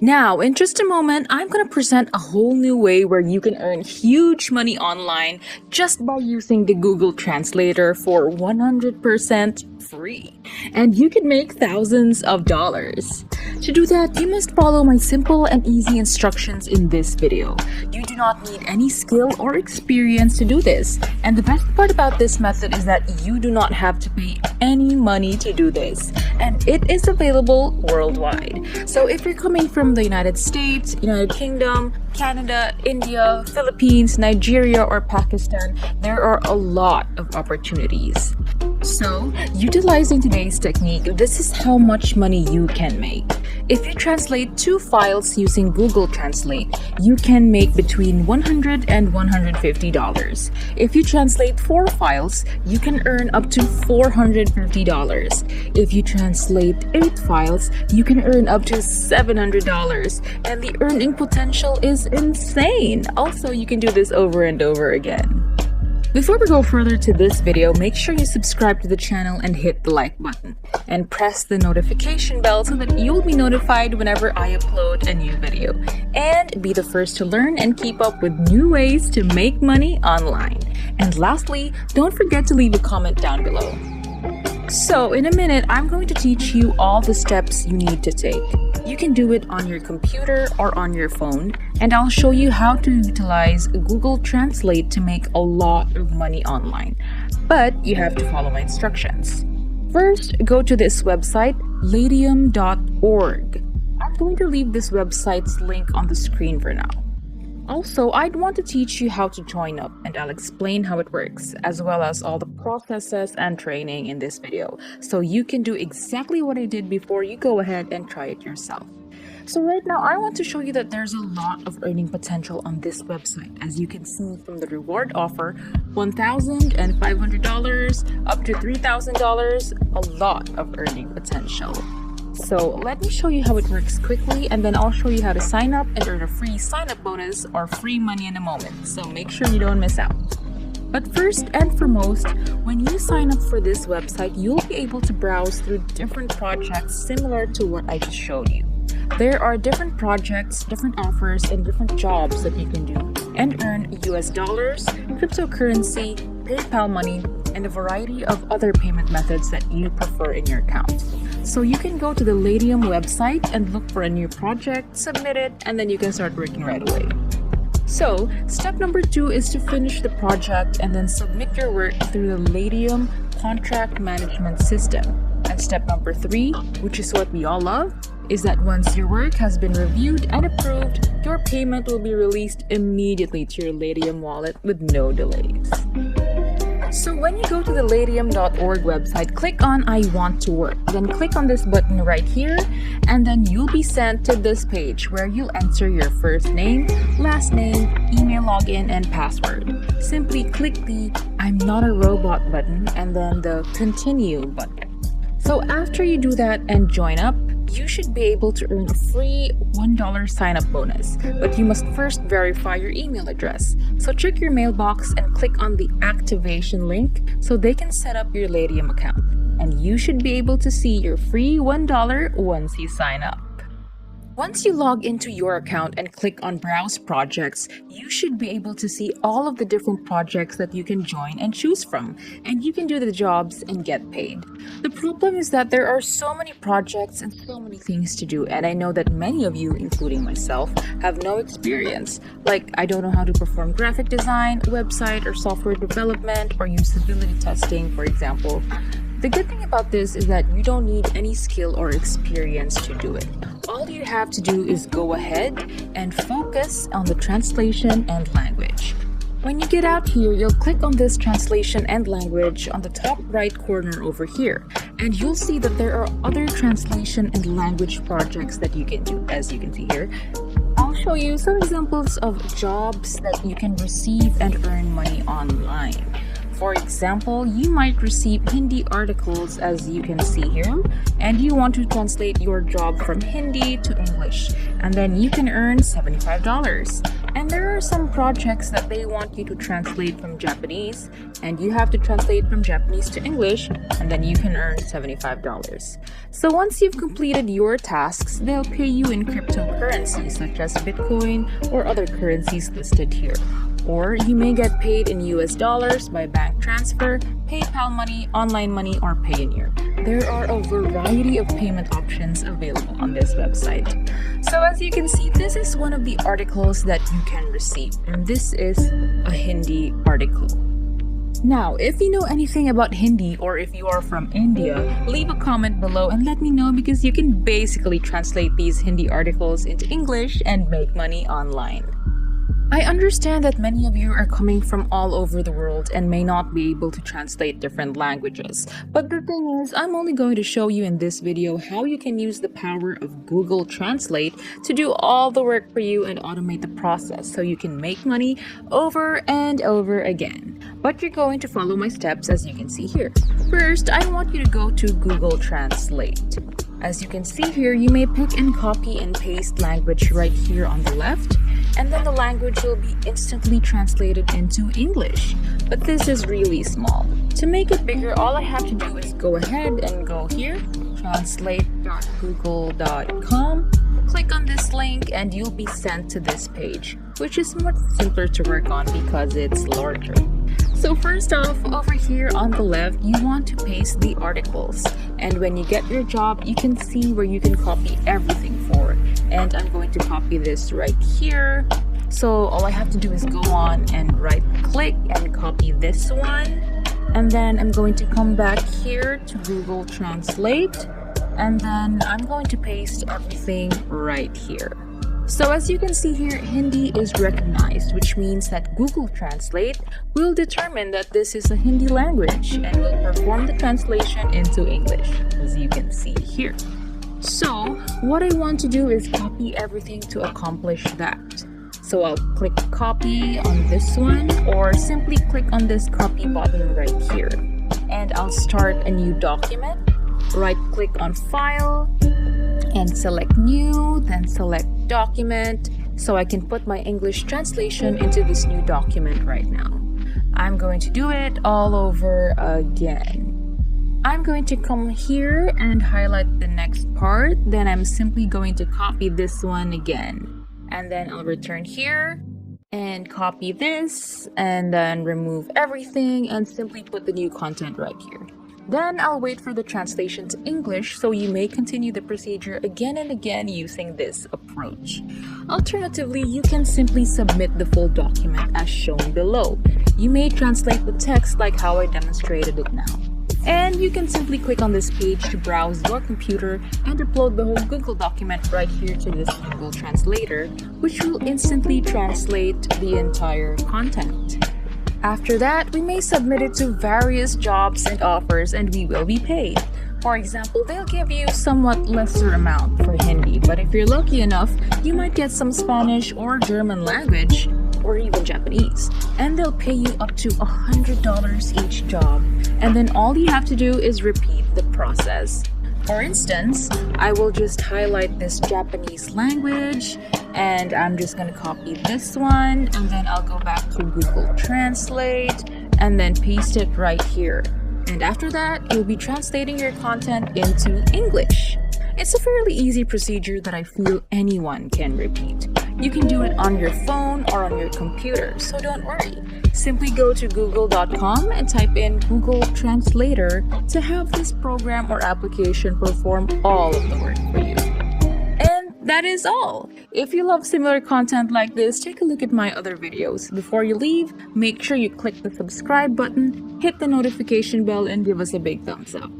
Now, in just a moment, I'm going to present a whole new way where you can earn huge money online just by using the Google Translator for 100% free. And you can make thousands of dollars. To do that, you must follow my simple and easy instructions in this video. You do not need any skill or experience to do this. And the best part about this method is that you do not have to pay any money to do this. And it is available worldwide. So if you're coming from the United States, United Kingdom, Canada, India, Philippines, Nigeria, or Pakistan, there are a lot of opportunities. So, utilizing today's technique, this is how much money you can make. If you translate 2 files using Google Translate, you can make between $100 and $150. If you translate 4 files, you can earn up to $450. If you translate 8 files, you can earn up to $700. And the earning potential is insane. Also, you can do this over and over again. Before we go further to this video, make sure you subscribe to the channel and hit the like button. And press the notification bell so that you'll be notified whenever I upload a new video. And be the first to learn and keep up with new ways to make money online. And lastly, don't forget to leave a comment down below. So in a minute, I'm going to teach you all the steps you need to take. You can do it on your computer or on your phone, and I'll show you how to utilize Google Translate to make a lot of money online. But you have to follow my instructions. First, go to this website, ladium.org. I'm going to leave this website's link on the screen for now. Also, I'd want to teach you how to join up, and I'll explain how it works, as well as all the processes and training in this video, so you can do exactly what I did before you go ahead and try it yourself. So right now, I want to show you that there's a lot of earning potential on this website. As you can see from the reward offer, $1,500 up to $3,000, a lot of earning potential. So let me show you how it works quickly, and then I'll show you how to sign up and earn a free sign-up bonus or free money in a moment. So make sure you don't miss out. But first and foremost, when you sign up for this website, you'll be able to browse through different projects similar to what I just showed you. There are different projects, different offers, and different jobs that you can do and earn US dollars, cryptocurrency, PayPal money, and a variety of other payment methods that you prefer in your account. So you can go to the Ladium website and look for a new project, submit it, and then you can start working right away. So step number 2 is to finish the project and then submit your work through the Ladium contract management system. And step number 3, which is what we all love, is that once your work has been reviewed and approved, your payment will be released immediately to your Ladium wallet with no delays. So when you go to the ladium.org website, click on I want to work. Then click on this button right here, and then you'll be sent to this page where you'll enter your first name, last name, email login, and password. Simply click the I'm not a robot button and then the continue button. So after you do that and join up, you should be able to earn a free $1 sign-up bonus, but you must first verify your email address. So check your mailbox and click on the activation link so they can set up your Ladium account. And you should be able to see your free $1 once you sign up. Once you log into your account and click on Browse Projects, you should be able to see all of the different projects that you can join and choose from, and you can do the jobs and get paid. The problem is that there are so many projects and so many things to do, and I know that many of you, including myself, have no experience. Like, I don't know how to perform graphic design, website or software development, or usability testing, for example. The good thing about this is that you don't need any skill or experience to do it. All you have to do is go ahead and focus on the translation and language. When you get out here, you'll click on this translation and language on the top right corner over here, and you'll see that there are other translation and language projects that you can do, as you can see here. I'll show you some examples of jobs that you can receive and earn money online. For example, you might receive Hindi articles, as you can see here, and you want to translate your job from Hindi to English, and then you can earn $75. And there are some projects that they want you to translate from Japanese, and you have to translate from Japanese to English, and then you can earn $75. So once you've completed your tasks, they'll pay you in cryptocurrencies such as Bitcoin or other currencies listed here. Or you may get paid in US dollars by bank transfer, PayPal money, online money, or Payoneer. There are a variety of payment options available on this website. So as you can see, this is one of the articles that you can receive, and this is a Hindi article. Now, if you know anything about Hindi or if you are from India, leave a comment below and let me know, because you can basically translate these Hindi articles into English and make money online. I understand that many of you are coming from all over the world and may not be able to translate different languages. But the thing is, I'm only going to show you in this video how you can use the power of Google Translate to do all the work for you and automate the process so you can make money over and over again. But you're going to follow my steps as you can see here. First, I want you to go to Google Translate. As you can see here, you may pick and copy and paste language right here on the left, and then the language will be instantly translated into English. But this is really small. To make it bigger, all I have to do is go ahead and go here, translate.google.com, click on this link, and you'll be sent to this page, which is much simpler to work on because it's larger. So first off, over here on the left, you want to paste the articles. And when you get your job, you can see where you can copy everything for. And I'm going to copy this right here. So all I have to do is go on and right click and copy this one. And then I'm going to come back here to Google Translate. And then I'm going to paste everything right here. So as you can see here, Hindi is recognized, which means that Google Translate will determine that this is a Hindi language and will perform the translation into English, as you can see here. So what I want to do is copy everything to accomplish that. So I'll click copy on this one, or simply click on this copy button right here. And I'll start a new document, right click on file, and select new, then select document, so I can put my English translation into this new document right now. I'm going to do it all over again. I'm going to come here and highlight the next part, then I'm simply going to copy this one again. And then I'll return here and copy this, and then remove everything and simply put the new content right here. Then I'll wait for the translation to English, so you may continue the procedure again and again using this approach. Alternatively, you can simply submit the full document as shown below. You may translate the text like how I demonstrated it now. And you can simply click on this page to browse your computer and upload the whole Google document right here to this Google Translator, which will instantly translate the entire content. After that, we may submit it to various jobs and offers and we will be paid. For example, they'll give you somewhat lesser amount for Hindi, but if you're lucky enough, you might get some Spanish or German language, or even Japanese, and they'll pay you up to $100 each job. And then all you have to do is repeat the process. For instance, I will just highlight this Japanese language, and I'm just going to copy this one, and then I'll go back to Google Translate and then paste it right here. And after that, you'll be translating your content into English. It's a fairly easy procedure that I feel anyone can repeat. You can do it on your phone or on your computer, so don't worry. Simply go to google.com and type in Google Translator to have this program or application perform all of the work for you. And that is all. If you love similar content like this, take a look at my other videos. Before you leave, make sure you click the subscribe button, hit the notification bell, and give us a big thumbs up.